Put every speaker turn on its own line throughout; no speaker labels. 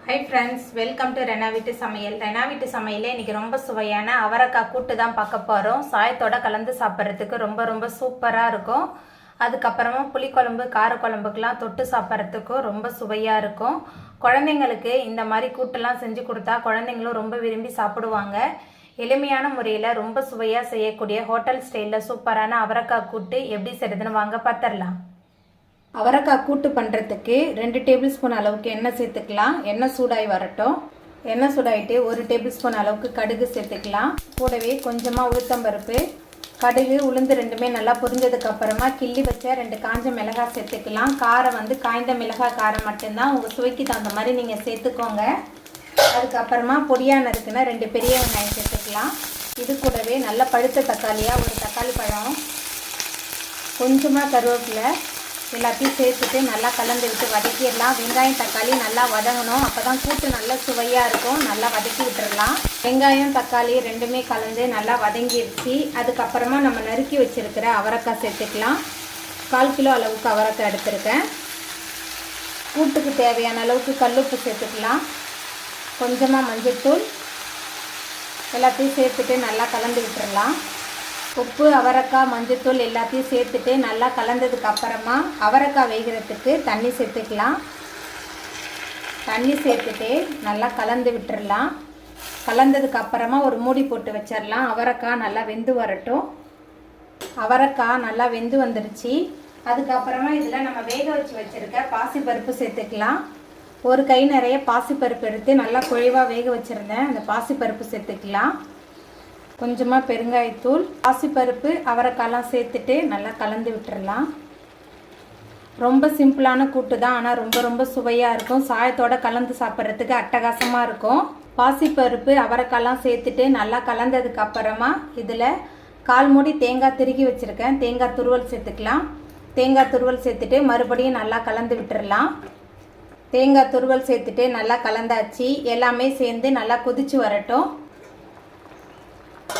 Hi friends, welcome to Renna Veetu Samayal. Renna Veetu Samayal இன்னைக்கு ரொம்ப சுவையான அவரக்காய் கூட்டு தான் பார்க்க போறோம். சாயத்தோட கலந்து சாப்பிடுறதுக்கு ரொம்ப சூப்பரா இருக்கும். அதுக்கு அப்புறமா புளிக்குழம்பு, கார குழம்புக்குலாம் தொட்டு சாப்பிடுறதுக்கு ரொம்ப சுவையா இருக்கும். குழந்தைங்களுக்கு இந்த மாதிரி கூட்டெல்லாம் செஞ்சு கொடுத்தா குழந்தைங்களும் ரொம்ப விரும்பி சாப்பிடுவாங்க. எளிமையான முறையில் ரொம்ப சுவையா செய்யக்கூடிய ஹோட்டல் ஸ்டைலில் சூப்பரான அவரக்காய் கூட்டு எப்படி செய்யறதுன்னு வாங்க பார்த்துடலாம். அவரைக்காய் கூட்டு பண்ணுறதுக்கு 2 டேபிள் ஸ்பூன் அளவுக்கு எண்ணெய் சேர்த்துக்கலாம். எண்ணெய் சூடாகி வரட்டும். எண்ணெய் சூடாகிட்டு 1 டேபிள் ஸ்பூன் அளவுக்கு கடுகு சேர்த்துக்கலாம். கூடவே கொஞ்சமாக உளுத்தம்பருப்பு, கடுகு உளுந்து ரெண்டுமே நல்லா பொரிஞ்சதுக்கு அப்புறமா கிள்ளி வச்ச 2 காஞ்ச மிளகாய் சேர்த்துக்கலாம். காரம் காய்ந்த மிளகாய் காரம் மட்டும்தான், உங்கள் சுவைக்கு தகுந்த மாதிரி நீங்கள் சேர்த்துக்கோங்க. அதுக்கப்புறமா பொடியாக நறுக்குன்னா 2 பெரிய வெங்காயம் சேர்த்துக்கலாம். இது கூடவே நல்ல பழுத்த தக்காளியாக 1 தக்காளி பழம், கொஞ்சமாக கருவேப்பிலை எல்லாத்தையும் சேர்த்துட்டு நல்லா கலந்து விட்டு வதக்கிடலாம். வெங்காயம் தக்காளி நல்லா வதங்கணும், அப்போ தான் கூட்டு நல்லா சுவையாக இருக்கும். நல்லா வதக்கி விட்டுடலாம். வெங்காயம் தக்காளி ரெண்டுமே கலந்து நல்லா வதங்கிடுச்சு. அதுக்கப்புறமா நம்ம நறுக்கி வச்சுருக்கிற அவரைக்காய் சேர்த்துக்கலாம். 1/4 கிலோ அளவுக்கு அவரைக்காய் எடுத்துருக்கேன். கூட்டுக்கு தேவையான அளவுக்கு கல்லுப்பு சேர்த்துக்கலாம். கொஞ்சமாக மஞ்சள்தூள் எல்லாத்தையும் சேர்த்துட்டு நல்லா கலந்து விட்டுடலாம். உப்பு, அவரைக்காய், மஞ்சள்தூள் எல்லாத்தையும் சேர்த்துட்டு நல்லா கலந்ததுக்கு அப்புறமா அவரைக்காய் வேகிறதுக்கு தண்ணி சேர்த்துக்கலாம். தண்ணி சேர்த்துட்டு நல்லா கலந்து விட்டுடலாம். கலந்ததுக்கு அப்புறமா ஒரு மூடி போட்டு வச்சிடலாம். அவரைக்காய் நல்லா வெந்து வரட்டும். அவரைக்காய் நல்லா வெந்து வந்துருச்சு. அதுக்கப்புறமா இதில் நம்ம வேக வச்சு வச்சுருக்க பாசிப்பருப்பு சேர்த்துக்கலாம். ஒரு கை நிறைய பாசிப்பருப்பு எடுத்து நல்லா குழைவாக வேக வச்சுருந்தேன். அந்த பாசிப்பருப்பு சேர்த்துக்கலாம். கொஞ்சமாக பெருங்காயத்தூள், பாசிப்பருப்பு, அவரைக்காயெல்லாம் சேர்த்துட்டு நல்லா கலந்து விட்டுடலாம். ரொம்ப சிம்பிளான கூட்டு தான், ஆனால் ரொம்ப சுவையாக இருக்கும். சாயத்தோடு கலந்து சாப்பிட்றதுக்கு அட்டகாசமாக இருக்கும். பாசிப்பருப்பு, அவரைக்காயெல்லாம் சேர்த்துட்டு நல்லா கலந்ததுக்கு அப்புறமா இதில் 1/4 மூடி தேங்காய் திருகி வச்சுருக்கேன். தேங்காய் துருவல் சேர்த்துக்கலாம். தேங்காய் துருவல் சேர்த்துட்டு மறுபடியும் நல்லா கலந்து விட்டுடலாம். தேங்காய் துருவல் சேர்த்துட்டு நல்லா கலந்தாச்சு. எல்லாமே சேர்ந்து நல்லா கொதிச்சு வரட்டும்.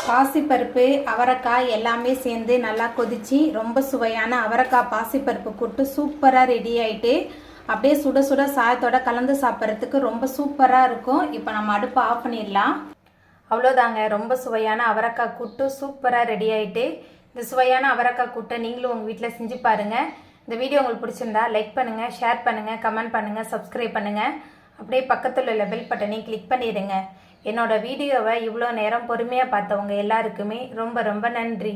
பாசிப்பருப்பு, அவரைக்காய் எல்லாமே சேர்ந்து நல்லா கொதிச்சு ரொம்ப சுவையான அவரைக்காய் பாசிப்பருப்பு கூட்டு சூப்பராக ரெடி ஆகிட்டு அப்படியே சுட சுட சாயத்தோட கலந்து சாப்பிட்றதுக்கு ரொம்ப சூப்பராக இருக்கும். இப்போ நம்ம அடுப்பை ஆஃப் பண்ணிடலாம். அவ்வளோதாங்க, ரொம்ப சுவையான அவரைக்காய் கூட்டு சூப்பராக ரெடி ஆகிட்டு. இந்த சுவையான அவரைக்காய் கூட்டை நீங்களும் உங்கள் வீட்டில் செஞ்சு பாருங்கள். இந்த வீடியோ உங்களுக்கு பிடிச்சிருந்தா லைக் பண்ணுங்கள், ஷேர் பண்ணுங்கள், கமெண்ட் பண்ணுங்கள், சப்ஸ்கிரைப் பண்ணுங்கள். அப்படியே பக்கத்தில் உள்ள பெல் பட்டனையும் கிளிக் பண்ணிடுங்க. என்னோட வீடியோவை இவ்வளோ நேரம் பொறுமையாக பார்த்தவங்க எல்லாருக்குமே ரொம்ப நன்றி.